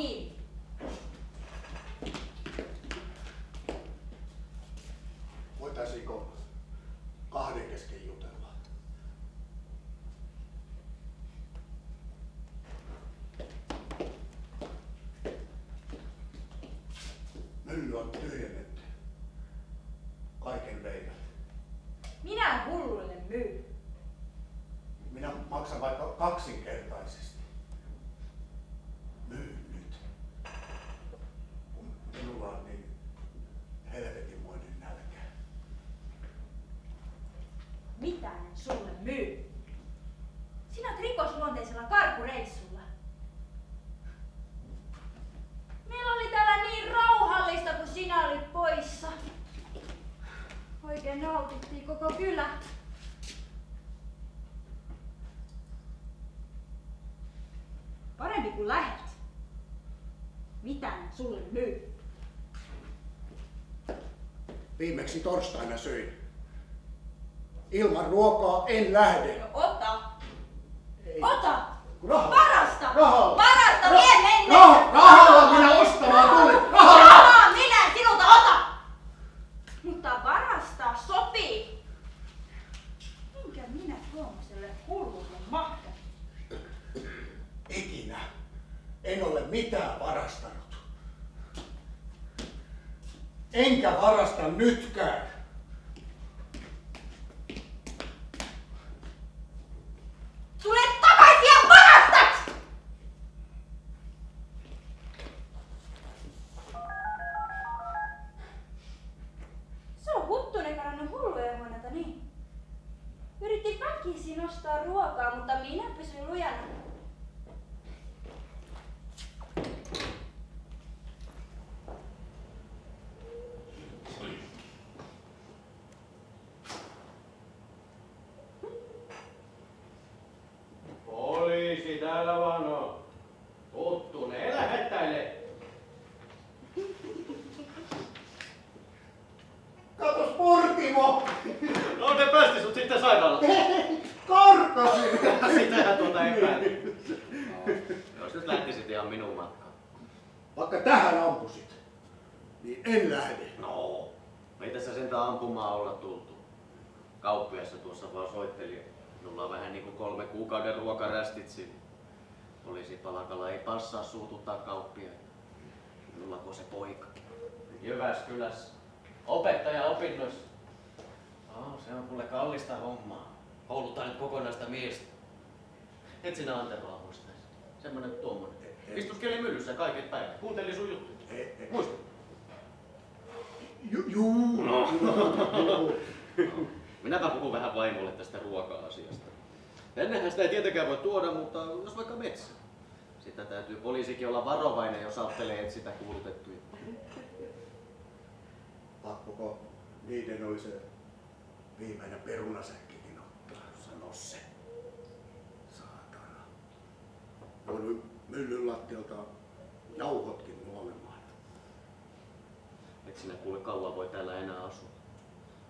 kiinni. Voitaisiinko kahden kesken jutella? Mylly on tyhjennetty. Kaiken veivät. Minä hulluille myy. Minä maksan vaikka kaksinkertaisesti. Myy nyt. Kun minulla on niin helvetinmoinen nälkä. Mitä en sulle myy? Sinä olet rikosluonteisella karkureissulla. Meillä oli täällä niin rauhallista, kun sinä olit poissa. Oikein nautittiin koko kylä. Parempi kun lähet. Mitä en sulle myy? Viimeksi torstaina söin. Ilman ruokaa en lähde. No ota! Ei. Ota! Rahalla. Varasta! Rahalla. Varasta! Vie mennä! Rahalla minä ostamaan tulin! Rahaa minä sinulta ota! Mutta varastaa sopii! Minkä minä tuommoiselle hullulle mahdan? Ikinä en ole mitään varastanut. Enkä varasta nytkään. Tule takaisin ja varastat! Se on Huttunen karannut hullujen huoneelta, niin. Yritti väkisin ostaa ruokaa, mutta minä pysyin lujana. Poliisi täällä vaan on. Huttunen, elä hätäile. Katos Portimo! No ne päästi sut sitten sairaalaan. Karkasin! Sitähän tuota epäili. No, jos nyt lähtisit ihan minun matkaan. Vaikka tähän ampusit, niin en lähde. No, ei tässä sentään ampumaan olla tultu. Kauppiassa tuossa vaan soitteli. Minulla on vähän niinku 3 kuukauden ruokarästit siinä. Poliisipalakalla ei passaa suututtaa kauppiaita. Minullako se poika? Jyväskylässä. Opettaja opinnoissa. Se on kuule kallista hommaa. Kouluttaa nyt kokonaista miestä. Et sinä Anteroa muistaisi. Semmonen tuommoinen. Istuskeli myllyssä kaiket päivät. Kuunteli sun juttuja. Muista. Juu. No. Minäpä puhun vähän vaimolle tästä ruoka-asiasta. Tännehän sitä ei tietenkään voi tuoda, mutta jos vaikka metsä. Sitä täytyy poliisikin olla varovainen, jos ajattelee etsitä kuulutettuja. Pakkoko niiden oli se viimeinen perunasäkkikin ottaa, sano se. Saatana. Voin myllyn lattialta jauhotkin nuolemaan. Et sinä kuule kauan voi täällä enää asua.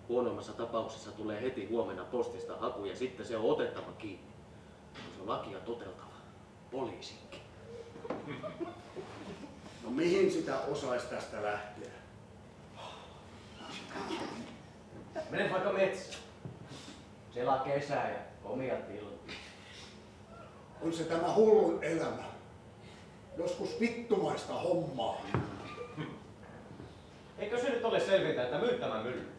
Huonoimmassa tapauksessa tulee heti huomenna postista haku ja sitten se on otettava kiinni. Se on lakia toteltava. Poliisinkin. No mihin sitä osais tästä lähteä? Mene vaikka metsään. Siellä on kesä ja omia tiloja. On se tämä hullun elämä. Joskus vittumaista hommaa. Eikö se nyt ole selvintä, että myyt tämän mylly?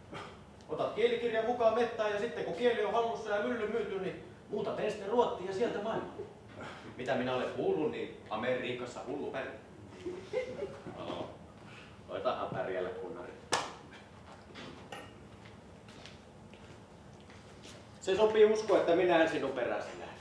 Otat kielikirjan mukaan mettään ja sitten kun kieli on hallussa ja mylly myyty, niin muutat ensin Ruottiin ja sieltä maailmaan. Mitä minä olen kuullut, niin Amerikassa hullu pärjää. No, koitahan pärjällä kunnari. Se sopii uskoa, että minä en sinun peräsi lähde.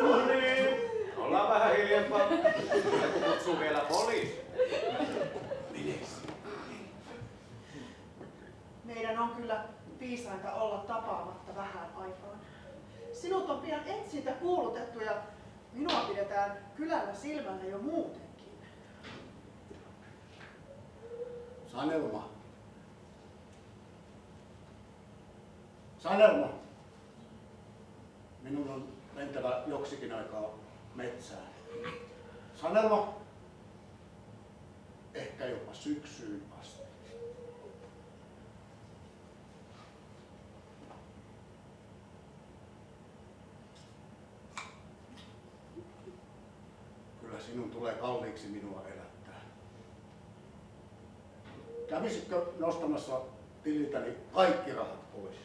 No niin, ollaan vähän hiljempaa. Joku kutsuu vielä poliisi. Meidän on kyllä viisainta olla tapaamatta vähän aikaan. Sinut on pian etsintä kuulutettu ja Minua pidetään kylällä silmällä jo muutenkin. Sanelma. Sanelma. Minun on mentävä joksikin aikaa metsään. Sanelma. Ehkä jopa syksyyn asti. Kyllä sinun tulee kalliiksi minua elättää. Kävisitkö nostamassa tililtäni kaikki rahat pois?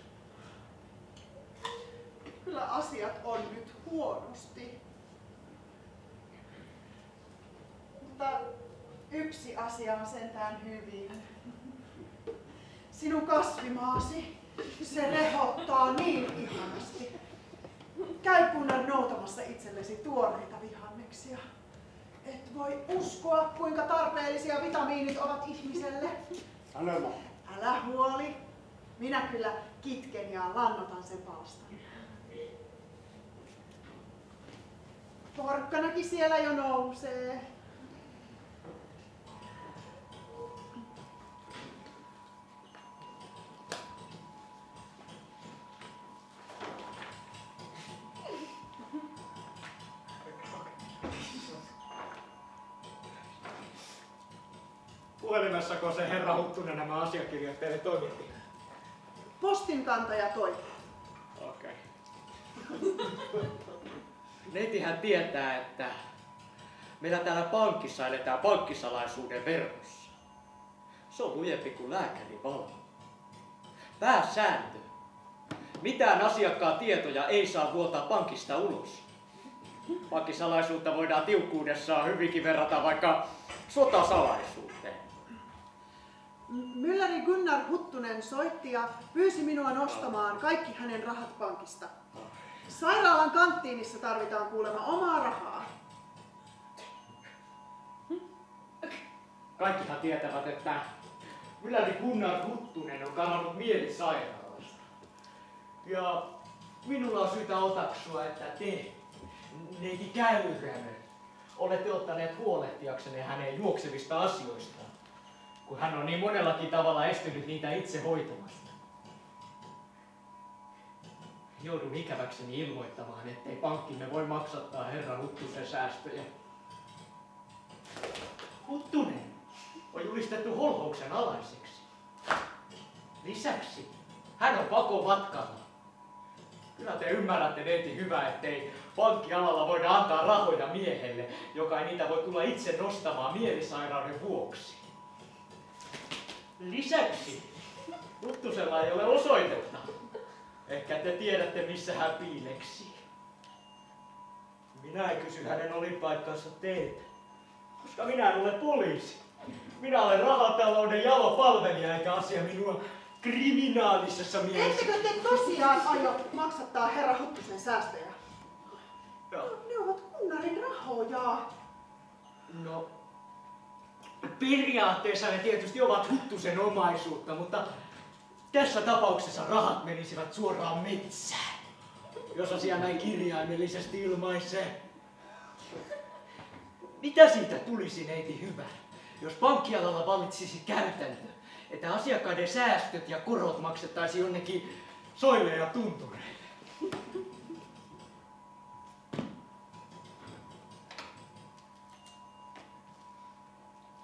Kyllä asiat on nyt huonosti. Mutta yksi asia on sentään hyvin. Sinun kasvimaasi, se rehottaa niin ihanasti. Käy kunnan noutamassa itsellesi tuoreita vihanneksia. Et voi uskoa, kuinka tarpeellisia vitamiinit ovat ihmiselle. Sanelma. Älä huoli. Minä kyllä kitken ja lannotan sen palstan. Porkkanakin siellä jo nousee. Puhelimessako se herra Huttunen nämä asiakirjat teille toimitti? Postinkantaja toi. Okei. Neitihän tietää, että meillä täällä pankissa eletään pankkisalaisuuden verkossa. Se on lujempi kuin lääkärin valvonta. Pääsääntö. Mitään asiakkaan tietoja ei saa vuotaa pankista ulos. Pankkisalaisuutta voidaan tiukkuudessaan hyvinkin verrata vaikka sotasalaisuuteen. Mylläri Gunnar Huttunen soitti ja pyysi minua nostamaan kaikki hänen rahat pankista. Sairaalan kanttiinissa tarvitaan kuulemma omaa rahaa. Kaikkihan tietävät, että mylläri Gunnar Huttunen on karannut mielisairaalasta. Ja minulla on syytä otaksua, että te, neiti Käyränen, olette ottaneet huolehtiaksenne hänen juoksevista asioistaan, kun hän on niin monellakin tavalla estynyt niitä itse hoitamasta. Joudun ikäväkseni ilmoittamaan, ettei pankkimme voi maksattaa herra Huttusen säästöjä. Huttunen on julistettu holhouksen alaiseksi. Lisäksi hän on pakomatkalla. Kyllä te ymmärrätte, neiti hyvä, ettei pankkialalla voida antaa rahoja miehelle, joka ei niitä voi tulla itse nostamaan mielisairauden vuoksi. Lisäksi Huttusella ei ole osoitetta. Ehkä te tiedätte, missä hän piileksii. Minä en kysy hänen olinpaikkansa teiltä, koska minä en ole poliisi. Minä olen rahatalouden jalopalvelija, eikä asia minua kriminaalisessa mielessä. Ettekö te tosiaan aio maksattaa herra Huttusen säästöjä? Joo. Ne ovat kunnarin rahoja. No, periaatteessa ne tietysti ovat Huttusen omaisuutta, mutta tässä tapauksessa rahat menisivät suoraan metsään, jos asia näin kirjaimellisesti ilmaisee. Mitä siitä tulisi, neiti hyvä, jos pankkialalla vallitsisi käytäntö, että asiakkaiden säästöt ja korot maksettaisiin jonnekin soille ja tuntureille?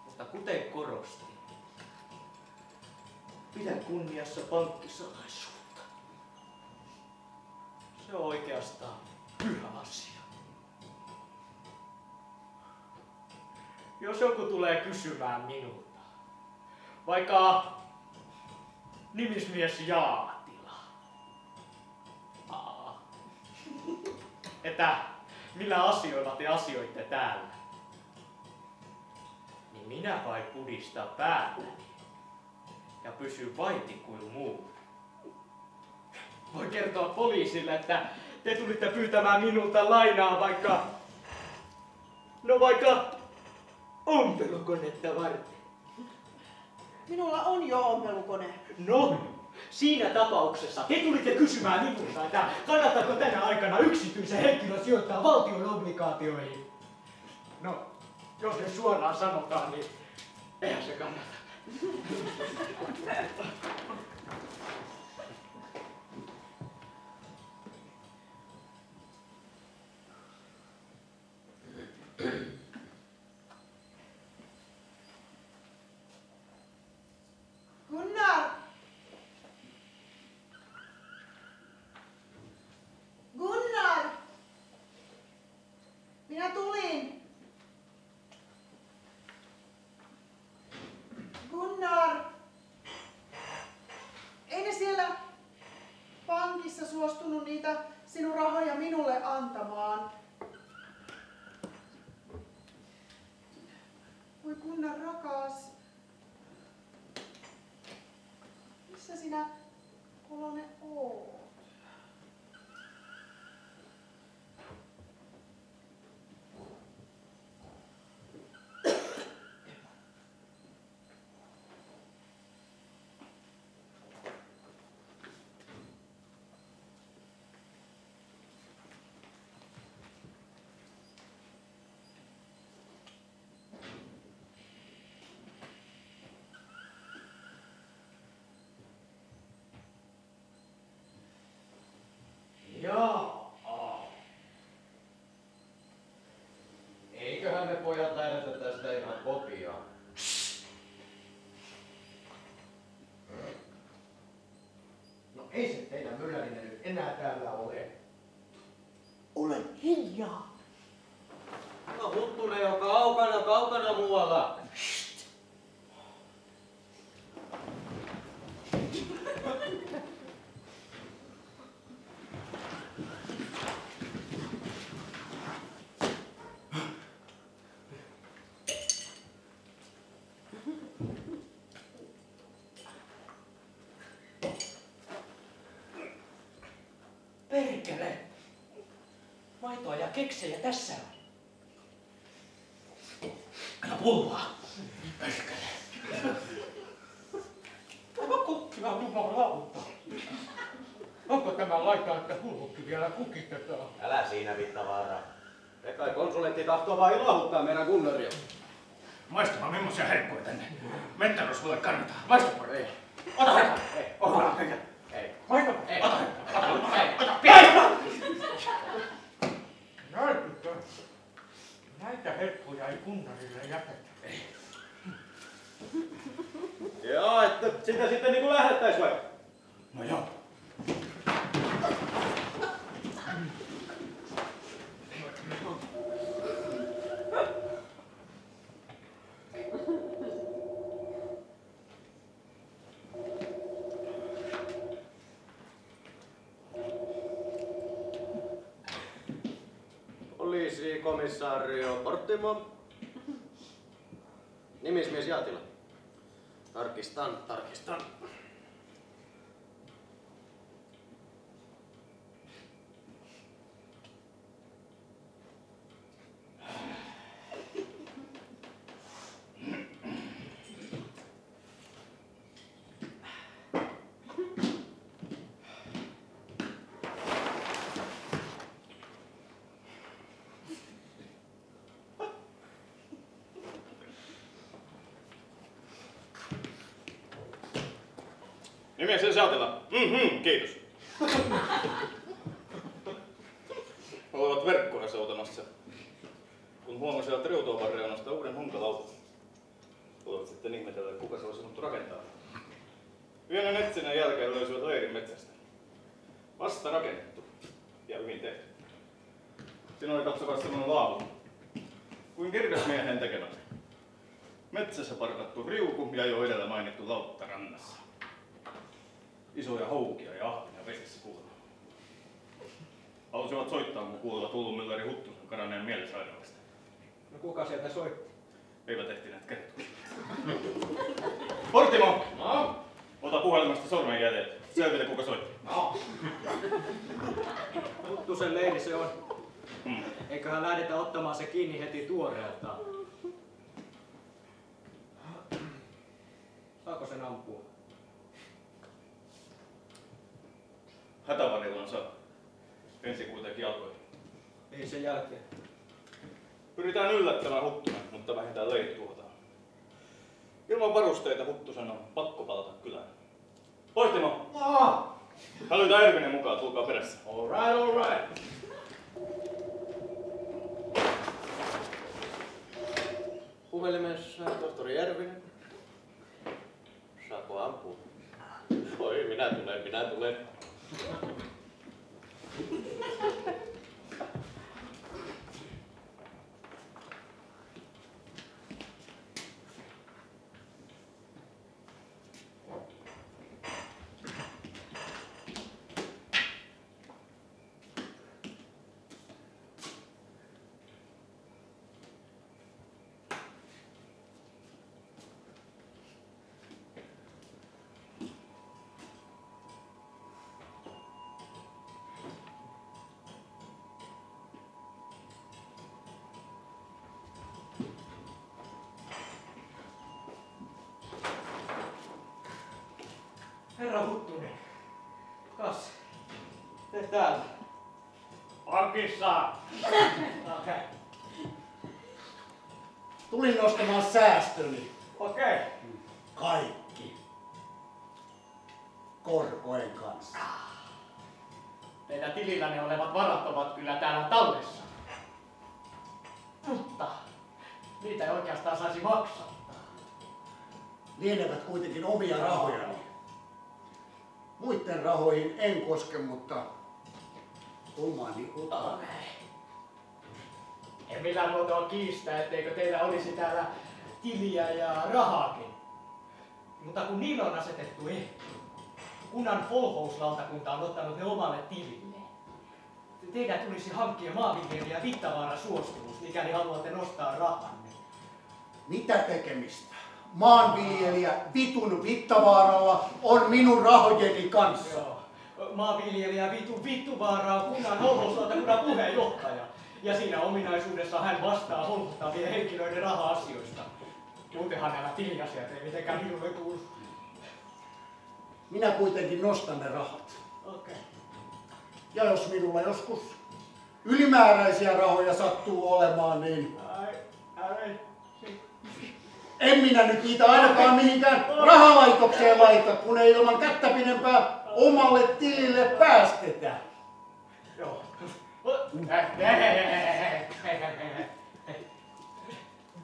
Mutta kuten korostin, pidä kunniassa pankkisalaisuutta. Se on oikeastaan pyhä asia. Jos joku tulee kysymään minulta, vaikka nimismies Jaatila, että millä asioilla te asioitte täällä, niin minä vain pudistan päätäni ja pysyn vaiti kuin muu. Voin kertoa poliisille, että te tulitte pyytämään minulta lainaa vaikka ompelukonetta varten. Minulla on jo ompelukone. No, Siinä tapauksessa te tulitte kysymään minulta, että kannattaako tänä aikana yksityisen henkilön sijoittaa valtion obligaatioihin. No, jos nyt suoraan sanotaan, niin eihän se kannata. Gunnar! Gunnar! Minä tulin. Gunnar! Ei ne siellä pankissa suostunut niitä sinun rahoja minulle antamaan. Voi Gunnar rakas. Missä sinä, Kolonen, oot? Jaa. Eiköhän me pojat lähdetä tästä ihan kotia. No ei se teidän myllärinen nyt enää täällä ole. Olen. Hiljaa. No Huttunen jo kaukana muualla. Perkele! Maitoa ja keksejä tässä on. Ja pulloa. Perkele. Tämä kukki on jumalauta. Onko tämä laittaa, että pullukki vielä kukitetaan? Älä siinä Vittavaara. Se kai konsulentti tahtoo vaan ilahuttaa meidän Gunnaria. Maistamaan millaisia herkkuja tänne. Metärosvolle kannataan. Maista pori. Ei. Ota herkkuja. Ei. Ota herkkuja. Ei. Maista. Ei. Ota herkkuja. Ei. Ota pian. Näytkö? Näitä herkkuja ei Gunnarille jätetä. Ei. Joo, että sitä sitten niinku lähdettäis vai? No joo. Poliisikomissario Porttimo. Nimismies Jaatila. Tarkistan. Nimismies Jaatila. Kiitos. Olivat verkkoja soutamassa, kun huomasivat Riutuovan reunasta uuden hunkalaukun. Tulivat sitten ihmetellä, kuka se olisi voinut rakentaa. Pienen etsinnän jälkeen löysivät leirin metsästä. Vasta rakennettu ja hyvin tehty. Siinä oli katsokaa semmoinen laavu, kuin kirvesmiehen tekemä. Metsässä parkattu riuku ja jo edellä mainittu lautta rannassa. Isoja houkia ja ahvenia vesissä kuulemma. Halusivat soittaa, kun kuulivat hullunmylläri Huttusen karanneen mielisairaalasta. No kuka sieltä soitti? Eivät ehtineet kertoa. Porttimo! No? Ota puhelimesta sormenjäljet. Selvitä, kuka soitti. No. Huttusen leiri se on. Eiköhän lähdetä ottamaan se kiinni heti tuoreeltaan. Saako sen ampua? hätävarjelunsa ensi kuitenkin alkoi. Ei sen jälkeen. Pyritään yllättämään Huttunen, mutta vähintään leiri tuhotaan. Ilman varusteita Huttusen on pakko palata kylään. Poistimo! Hälytä Ervinen mukaan, tulkaa perässä. All right. Puhelimessa tohtori Järvinen. Saako ampua? Oi, minä tulen. Herra Huttunen, kas, te täällä. Pankissa. Okei. Tulin nostamaan säästöni. Okei. Kaikki. Korkojen kanssa. Teidän tilillänne olevat varat ovat kyllä täällä tallessa. Mutta niitä ei oikeastaan saisi maksaa. Lienevät kuitenkin omia rahojani. Muiden rahoihin en koske, mutta omani otan. En millään muotoa kiistä, etteikö teillä olisi täällä tiliä ja rahaakin. Mutta kun niillä on asetettu ehto, kunnan holhouslautakunta on ottanut ne omalle tilille. Teidän tulisi hankkia maanviljelijä Vittavaaran suostumus, mikäli haluatte nostaa rahanne. Mitä tekemistä? Maanviljelijä vitun Vittavaaralla on minun rahojeni kanssa. Joo. Maanviljelijä Vittuvaara on kunnan holhouslautakunnan puheenjohtaja. Ja siinä ominaisuudessa hän vastaa holhottavien henkilöiden raha-asioista. Muutenhan nämä tiliasiat ei mitenkään minulle kuulu. Minä kuitenkin nostan ne rahat. Okei. Ja jos minulla joskus ylimääräisiä rahoja sattuu olemaan, niin en minä nyt niitä ainakaan mihinkään rahalaitokseen laita, kun ei ilman kättä pidempää omalle tilille päästetä. Joo.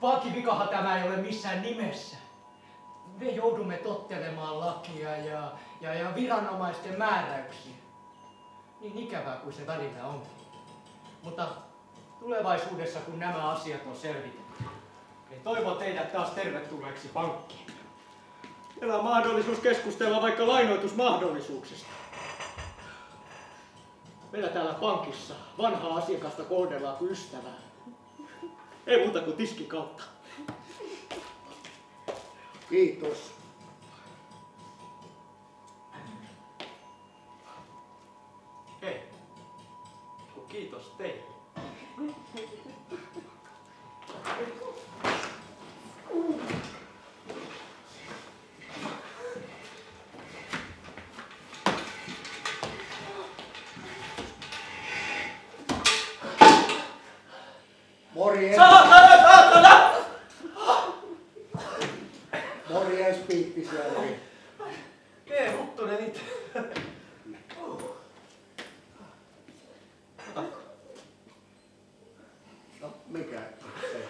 Pankkivikahan tämä ei ole missään nimessä. Me joudumme tottelemaan lakia ja viranomaisten määräyksiä. Niin ikävää kuin se välillä onkin. Mutta tulevaisuudessa, kun nämä asiat on selvitetty, niin toivon teidät taas tervetulleeksi pankkiin. Meillä on mahdollisuus keskustella vaikka lainoitusmahdollisuuksista. Meillä täällä pankissa vanhaa asiakasta kohdellaan kuin ystävää. Ei muuta kuin tiskin kautta. Kiitos. Hei, kiitos teille. Morjens. Morjens, Piippisjärvi. Hei, Huttunen itse. No, mikä se?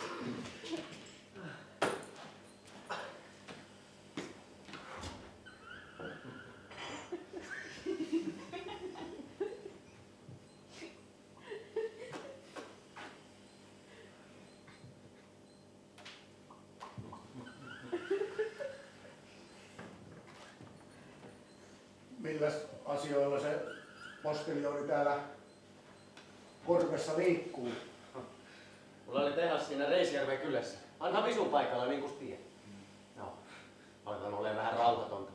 Milläs asioilla se postiljooni täällä Korvessa liikkuu? Mulla oli tehas siinä Reisjärven kylässä. Vanha visun paikalla, niin kuin tiedät. Joo. Alkan olemaan vähän rautatonta.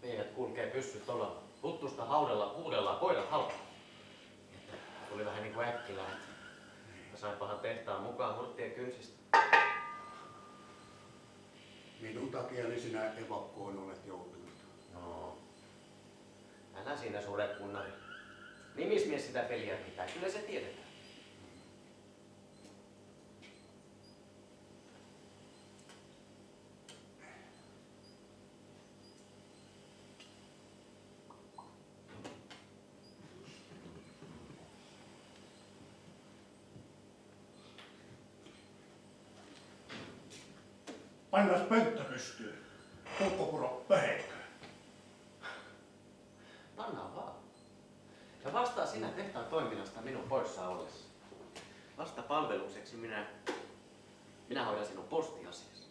Miehet kulkee pyssyt tuolla Huttusta haudella, huudellaan, koirat halpaa. Tuli vähän niin kuin äkkilä. Sainpahan tehtaan mukaan hurttien kynsistä. Minun takiani sinä evakkoon olet joutunut. No. Älä siinä sure, kunnari. Nimismies sitä peliä pitää, kyllä se tiedetään. Painas pönttö pystyyn. Kukkopuro pöheikö. Pannaan vaan. Ja vastaa sinä tehtaan toiminnasta minun poissa ollessa. Vasta palvelukseksi minä hoidan sinun postiasiasi.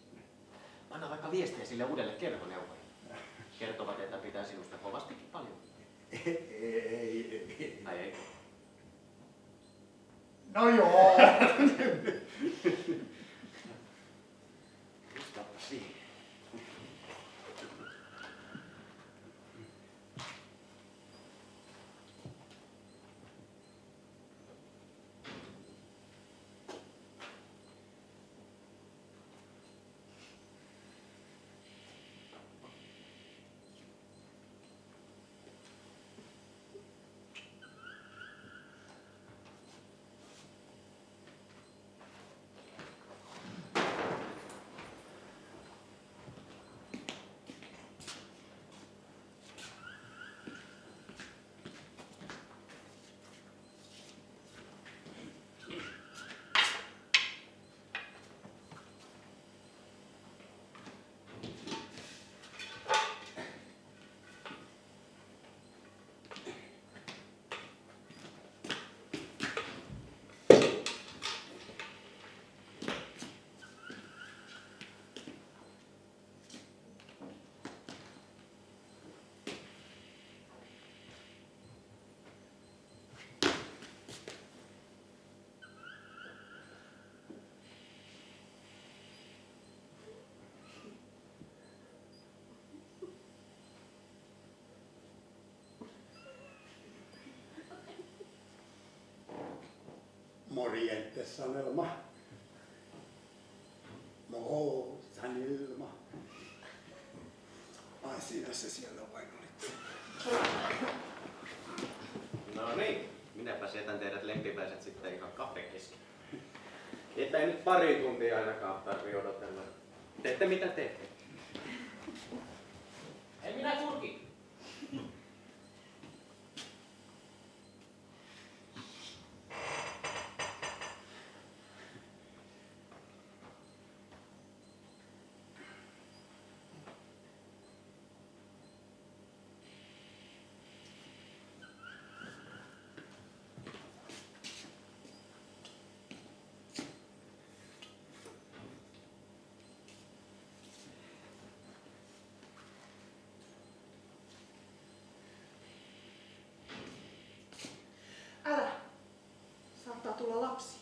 Anna vaikka viestiä sille uudelle kerhoneuvojalle. Kertovat, että pitää sinusta kovastikin paljon. Ei. Ai ei. No joo. Uskappa siihen. Morjente, Sanelma. Sanelma. Ai siinä se siellä vain oli. No niin, minäpä setän teidät lempipäiset sitten ihan kahden kesken. Että ei nyt pari tuntia ainakaan tarvii odotella. Teette mitä teette. Ei minä kurki. Älä. Saattaa tulla lapsi.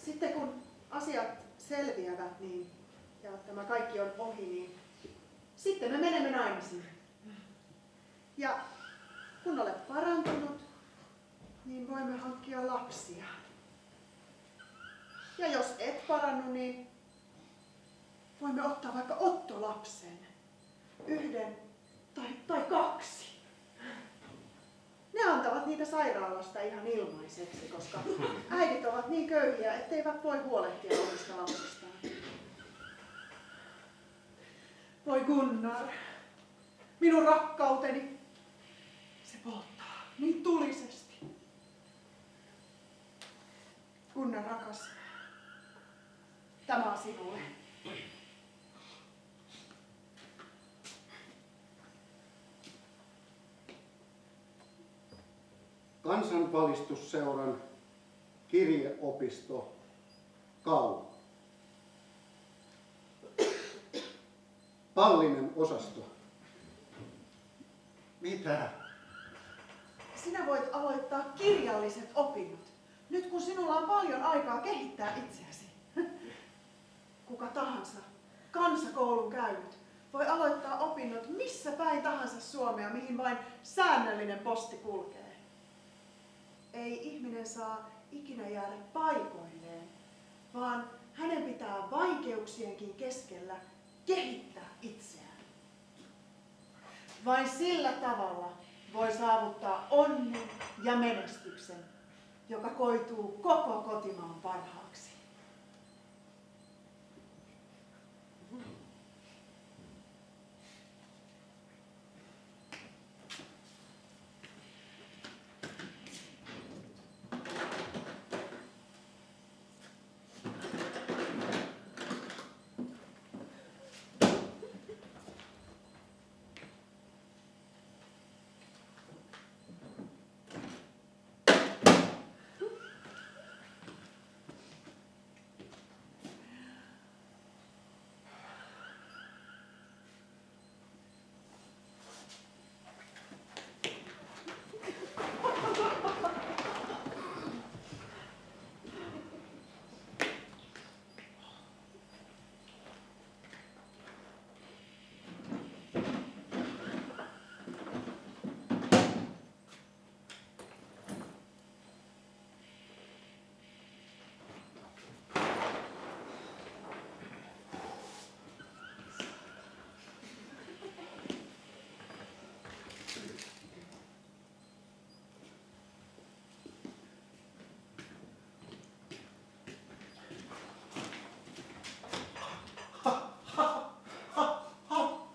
Sitten kun asiat selviävät niin, ja tämä kaikki on ohi, niin sitten me menemme naimisiin. Ja kun olet parantunut, niin voimme hankkia lapsia. Ja jos et parannu, niin voimme ottaa vaikka ottolapsen. 1 tai 2. Ne antavat niitä sairaalasta ihan ilmaiseksi, koska äidit ovat niin köyhiä, etteivät voi huolehtia omista lapsistaan. Voi Gunnar, minun rakkauteni, se polttaa niin tulisesti. Gunnar rakas, tämä on sinulle. Kansanvalistusseuran kirjeopisto Kau. Pallinen osasto. Mitä? Sinä voit aloittaa kirjalliset opinnot, nyt kun sinulla on paljon aikaa kehittää itseäsi. Kuka tahansa kansakoulun käynyt voi aloittaa opinnot missä päin tahansa Suomea, mihin vain säännöllinen posti kulkee. Ei ihminen saa ikinä jäädä paikoilleen, vaan hänen pitää vaikeuksienkin keskellä kehittää itseään. Vain sillä tavalla voi saavuttaa onnen ja menestyksen, joka koituu koko kotimaan parhaaksi.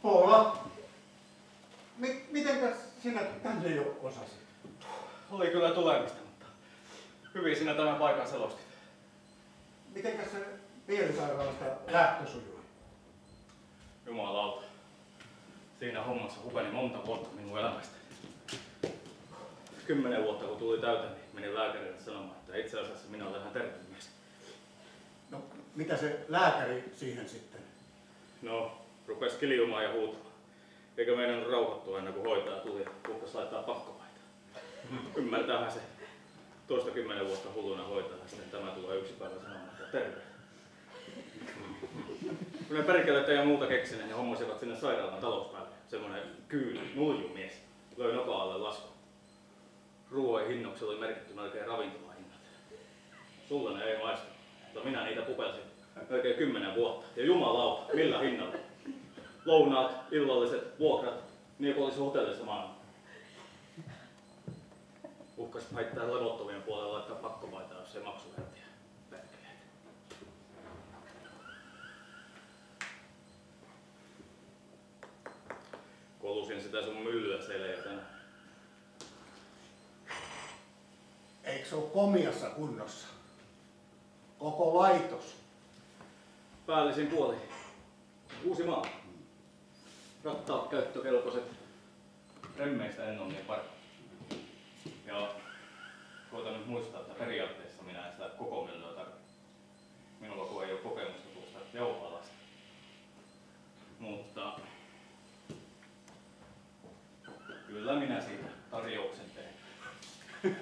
Paula, mitenkäs sinä tänne jo osasit? Oli kyllä tulemista, mutta hyvin sinä tämän paikan selostit. Mitenkäs se mielisairaalasta lähtö sujui? Jumalauta. Siinä hommassa hupeni monta vuotta minun elämästä. 10 vuotta kun tuli täyteen, niin menin lääkärille sanomaan, että itse asiassa minä olen ihan terve mies. No, mitä se lääkäri siihen sitten? No, rupesi kiljumaan ja huutamaan. Eikä meidän rauhoittua ennen kuin hoitaja tuli ja uhkasi laittaa pakkopaita. Ymmärtäähän se. Tuosta 10 vuotta hulluna hoitaja, sitten tämä tulee yksi päivä sanomaan, että terve. Kun ne perkeleitä ja muuta keksineet, ne hommasivat sinne sairaalan talouspäällikkö. Semmoinen kyylä, nulju mies. Löi noka alle laskun. Ruoan hinnoksi oli merkitty melkein ravintolahinnat. Sulle ne ei maistu, mutta minä niitä pupelsin melkein 10 vuotta. Ja jumalauta, millä hinnalla? Lounaat, illalliset, vuokrat, niin kuin olisi hotellissa maailma. Uhkas haittaa levottomien puolella laittaa pakkopaita, jos ei maksu hetiä. Perkeleet. Kolusin sitä sun myllyä selejä tänään. Eikö se ole komiassa kunnossa? Koko laitos. Päällisin puoli. Uusi maa. Rattaat käyttökelpoiset. Remmeistä en ole niin pari. Ja koitan nyt muistaa, että periaatteessa minä en sitä koko myllyä tarvitse. Minulla kun ei ole kokemusta tuosta jauhoalasta. Mutta kyllä minä siitä tarjouksen teen.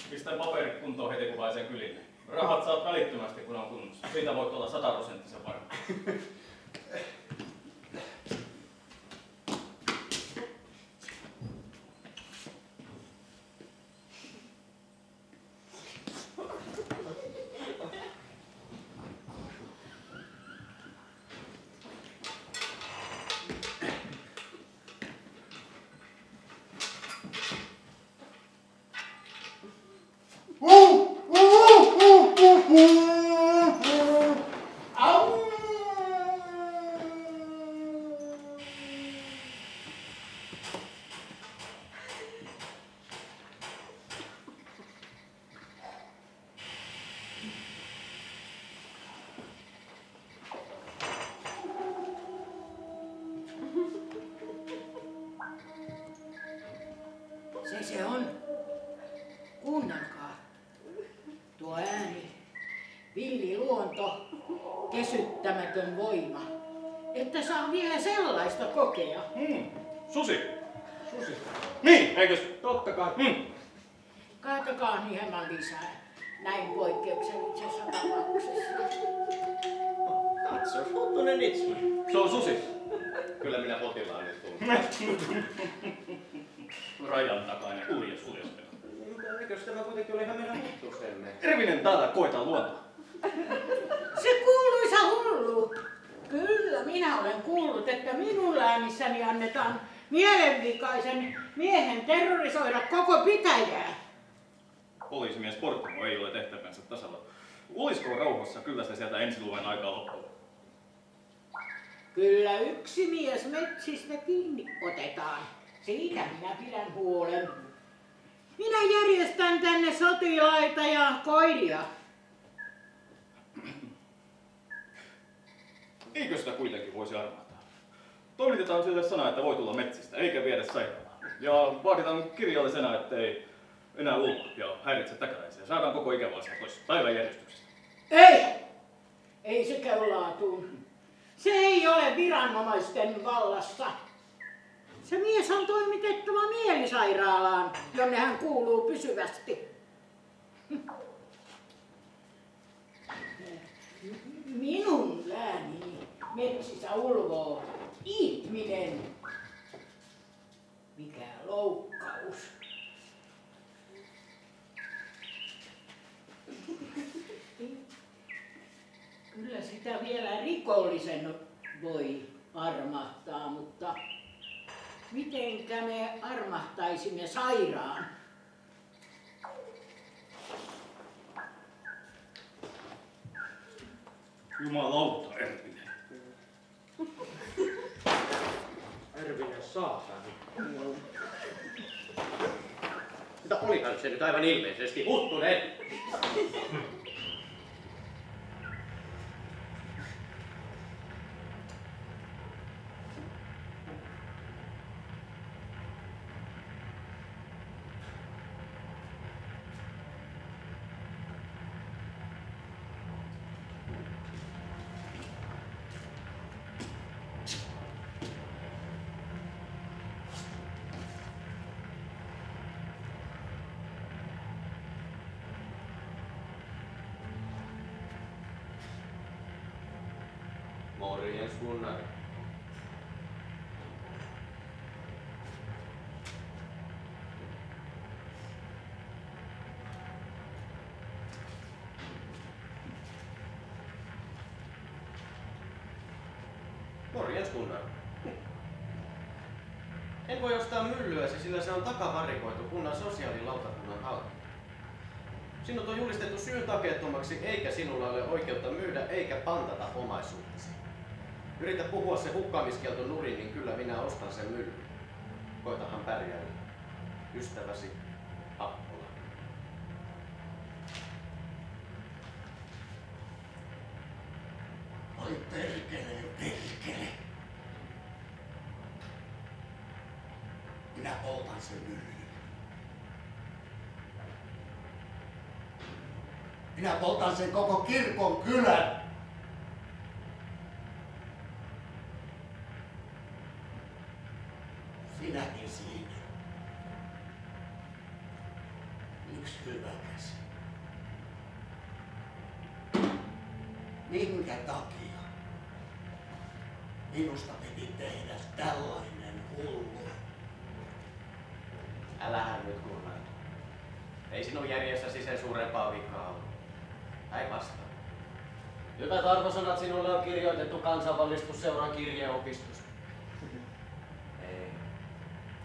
Pistän paperit kuntoon heti kun pääsen kylille. Rahat saat välittömästi kun on kunnossa. Siitä voit olla 100% varma. Se on. Kuunnelkaa. Tuo ääni, villi luonto, kesyttämätön voima. Että saa vielä sellaista kokea. Susi! Susi. Niin, eikös? Totta kai. Kaatokaa hieman lisää näin poikkeuksellisessa tapauksessa. Katso, Huttunen itse. Se on susi. Kyllä minä potilaan nyt tunnen. Rajan takainen uljas. Eikös tämä kuitenkin oli ihan meidän Huttusemme? Ervinen täällä koita luontoa. Se kuuluisa hullu. Kyllä, minä olen kuullut, että minun läänissäni annetaan mielenvikaisen miehen terrorisoida koko pitäjää. Poliisimies Porttimo ei ole tehtävänsä tasalla. Olisiko rauhassa, kyllä se sieltä ensiluven aikaa loppuu. Kyllä yksi mies metsistä kiinni otetaan. Siitä minä pidän huolen. Minä järjestän tänne sotilaita ja koiria. Eikö sitä kuitenkin voisi armahtaa? Toimitetaan sille sana, että voi tulla metsistä, eikä viedä sairaalaan. Ja vaaditaan kirjallisena, ettei enää luulla ja häiritse täkäläisiä. Saadaan koko ikävuosia pois päiväjärjestyksestä. Ei! Ei se käy laatuun. Se ei ole viranomaisten vallassa. Se mies on toimitettava mielisairaalaan, jonne hän kuuluu pysyvästi. Minun läänini metsissä ulvoo ihminen. Mikä loukkaus. Kyllä sitä vielä rikollisen voi armahtaa, mutta mitenkä me armahtaisimme sairaan? Jumalauta, Ervinen. Ervinen saatana. Mutta olihan se nyt aivan ilmeisesti Huttunen. Morjens Gunnar. Morjens Gunnar. En voi ostaa myllyäsi, sillä se on takavarikoitu kunnan sosiaalilautakunnan haltuun. Sinut on julistettu syyntakeettomaksi, eikä sinulla ole oikeutta myydä eikä pantata omaisuuttasi. Yritä puhua se hukkaamiskielto nurin, niin kyllä minä ostan sen myllyn. Koitahan pärjäillä. Ystäväsi Appola. Oi perkele, perkele. Minä poltan sen myllyn. Minä poltan sen koko kirkon kylän. Sinäkin siinä. Yksi hyväkäs. Minkä takia minusta piti tehdä tällainen hullu? Älähän nyt Gunnar. Ei sinun järjessäsi sen suurempaa vikaa ole. Päinvastoin. Hyvät arvosanat sinulle on kirjoitettu kansanvallistusseuran kirjeopistosta. Ei.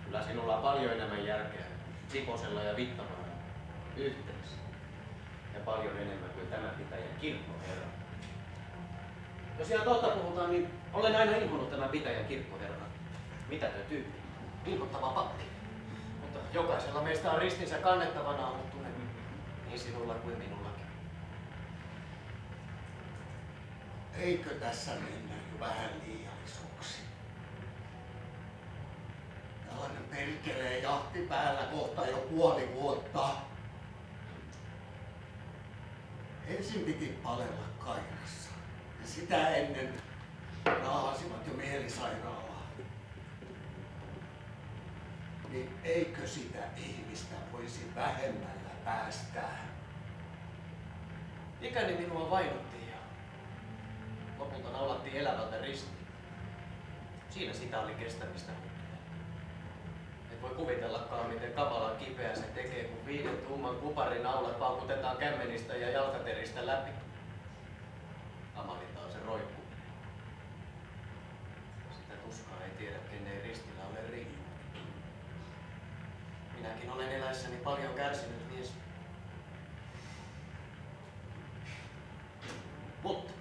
Kyllä sinulla on paljon enemmän järkeä Siposella ja Vittamaalla yhteensä. Ja paljon enemmän kuin tämä pitäjän kirkkoherra. Jos ihan totta puhutaan, niin olen aina inhonnut tämän pitäjän kirkkoherran. Mitätön tyyppi. Inhottava pappi. Mutta jokaisella meistä on ristinsä kannettavana ollut tunne. Niin sinulla kuin minullakin. Eikö tässä mennä jo vähän liiallisuuksi? Tällainen perkelee jahti päällä kohta jo puoli vuotta. Ensin piti palella Kairassa ja sitä ennen raahasivat jo mielisairaalaan. Niin eikö sitä ihmistä voisi vähemmällä päästää? Ikäni minua vainottiin ja lopulta naulattiin elävältä ristiin. Siinä sitä oli kestämistä. Et voi kuvitellakaan, miten kavalan kipeä se tekee, kun 5 tuuman kuparinaulat paukutetaan kämmenistä ja jalkateristä läpi. Kamalinta on se roikkuminen. Sitä tuskaa ei tiedä, kenen ei ristillä ole riittänyt. Minäkin olen eläessäni paljon kärsinyt mies. Mutta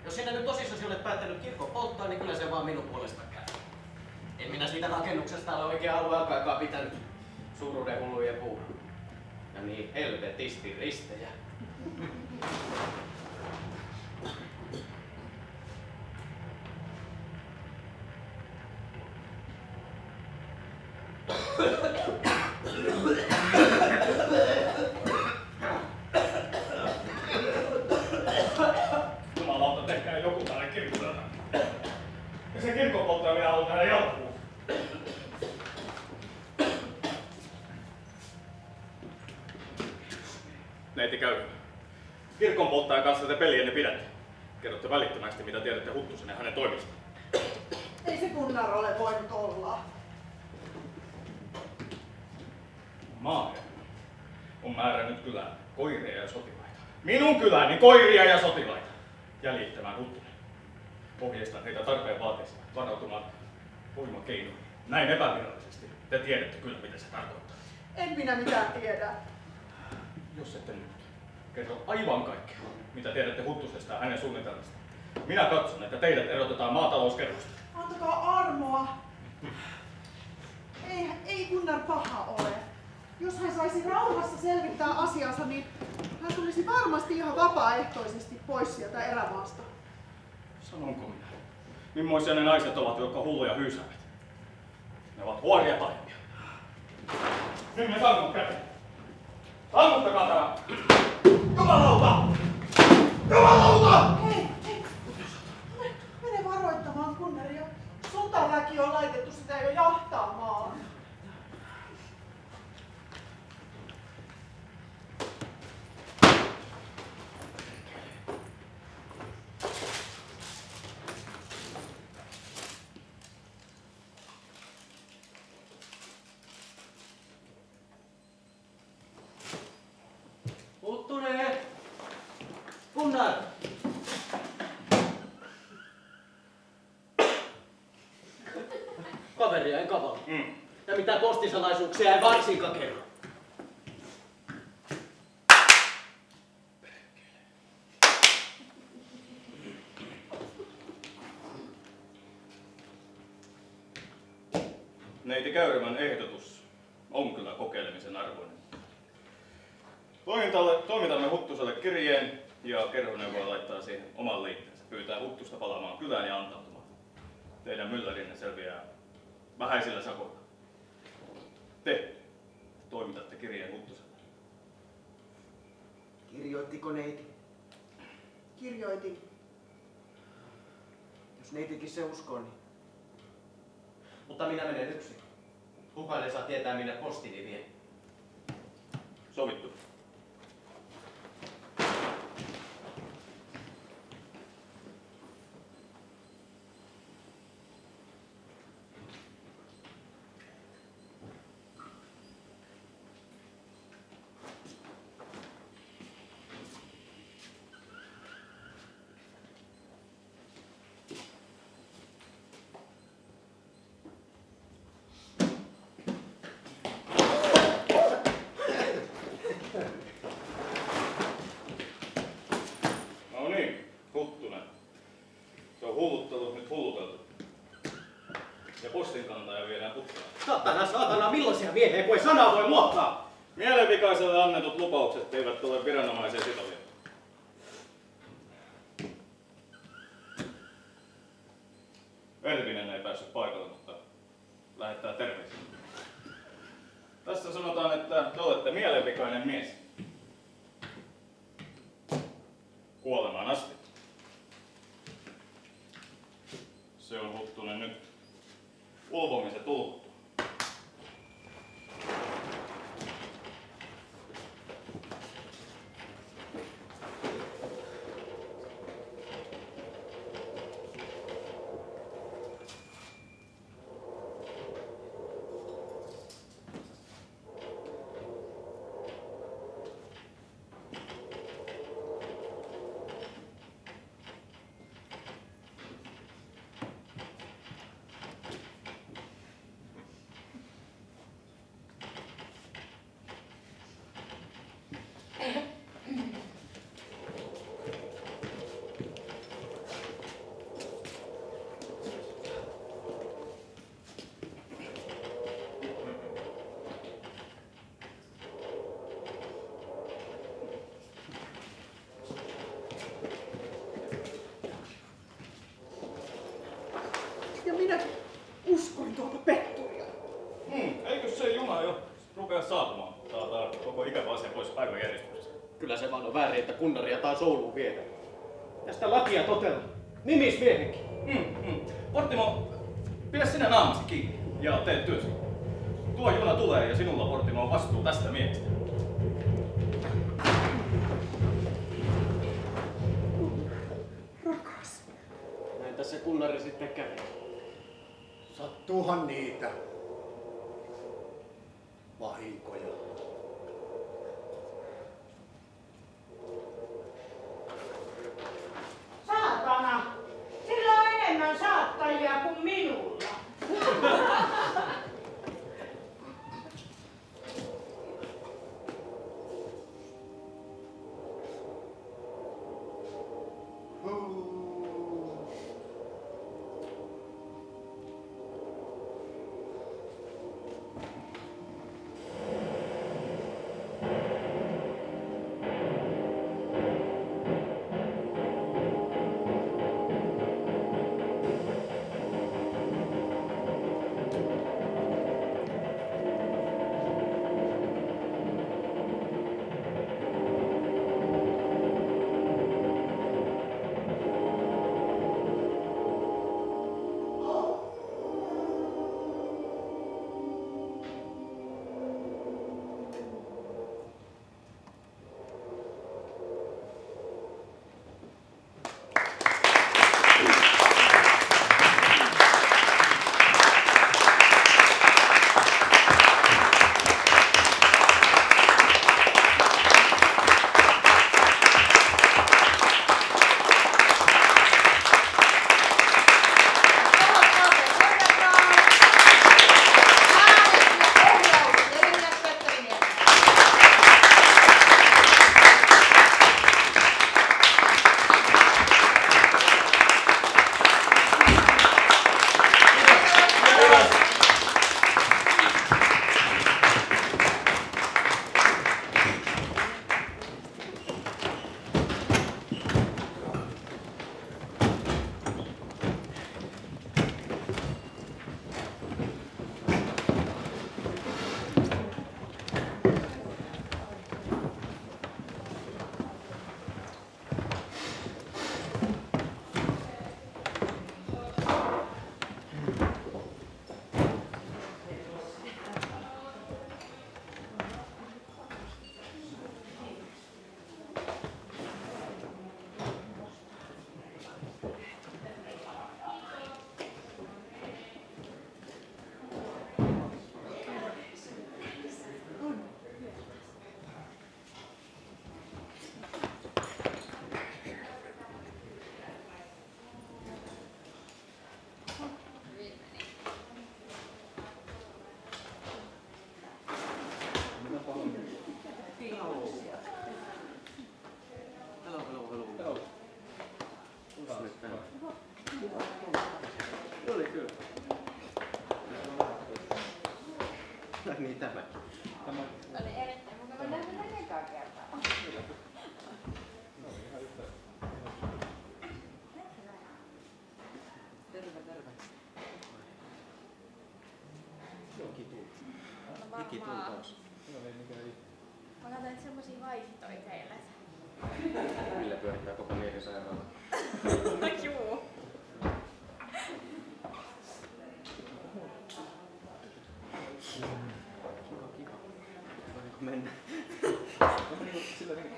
jos sinä nyt tosissasi olet päättänyt kirkon polttaa, niin kyllä se vaan minun puolesta käy. En minä siitä rakennuksesta ole oikein alueelkaakaan pitänyt suuruuden hullujen puuhaa. Ja niin helvetisti ristejä. Jumalauta, tehkää joku tänne kirkolle. Ja se kirkon polttaja minä haluan tehdä jalkapuuta. Neiti käy. Kirkon polttajan kanssa te pelienne pidätte. Kerrotte välittömästi, mitä tiedätte Huttusen ja hänen toimistaan. Ei se Gunnar ole voinut olla. Maaherra on määrännyt kylään koiria ja sotilaita. Minun kyläni koiria ja sotilaita. Jäljittämään Huttunen. Ohjeistan heitä tarpeen vaateisiin varautumaan voimakeinoihin. Näin epävirallisesti. Te tiedätte kyllä, mitä se tarkoittaa. En minä mitään tiedä. Jos ette nyt kerro aivan kaikkea, mitä tiedätte Huttusesta ja hänen suunnitelmastaan. Minä katson, että teidät erotetaan maatalouskerhosta. Antakaa armoa. Ei Gunnar paha ole. Jos hän saisi rauhassa selvittää asiansa, niin hän tulisi varmasti ihan vapaaehtoisesti pois sieltä erämaasta. Sanonko minä? Mimmoisia ne naiset ovat, jotka hulluja hyysäävät? Ne ovat huoria taimia. Nyt me sammut käteen. Sammuttakaa tämä! Jumalauta! Jumalauta! Hei! Mene varoittamaan Gunnaria. Sotaväki on laitettu sitä jo jahtaamaan. Huttunen! Gunnar! Kaveria en kavalla. Ja mitä postisalaisuuksia en varsinkaan kerro. Neiti Käyrymän ehdotus on kyllä kokeilemisen arvoinen. Toimitamme Huttuselle kirjeen ja Kerhonen voi laittaa siihen oman liitteensä. Pyytää Huttusta palaamaan kylään ja antautumaan. Teidän myllärinne selviää vähäisillä sakoilla. Te toimitatte kirjeen Huttuselle. Kirjoittiko neiti? Kirjoitin. Jos neitikin se uskoo, niin. Mutta minä menen yksin. Kukaan ei saa tietää, minne postini vie. Sovittu. No niin, Huttunen. Se on hulluttanut nyt hulluteltu. Ja postinkantaja viedään putkaan. Saatana, millaisia miehiä, kun ei sanaa voi muokkaa! Mielenvikaiselle annetut lupaukset eivät ole viranomaisen sitovia. Ervinen ei päässyt paikalle, mutta lähettää terveisiä. Tässä sanotaan, että te olette mielenvikainen mies. Kuolemaan asti. Se on Huttunen nyt. Ulvomiset ulvottu. minä uskoin tuota petturia. Eikö se juna jo rupea saapumaan? Taataan koko ikävä asia pois päiväjärjestyksestä. Kyllä se vaan on väärin, että kunnaria taas Ouluun viedään. Tästä lakia totella. Nimismiehenkin. Porttimo, pidä sinä naamasi kiinni ja tee työsi. Tuo juna tulee ja sinulla, Porttimo, on vastuu tästä miehestä. Rakas. Näin tässä kunnari sitten kävi. Sattuuhan niitä vahinkoja. Saatana! Sillä on enemmän saattajia kuin minulla. Niin tämä. Oli erittäin mukava nähdä ekaa kertaa. Terve, terve. Joo, kituu. Kituu taas. Mä katsoin semmosia vaihtoja teille. Millä pyörittää koko mielisairaala? Juu. Kiva. Voinko mennä? Sillä niin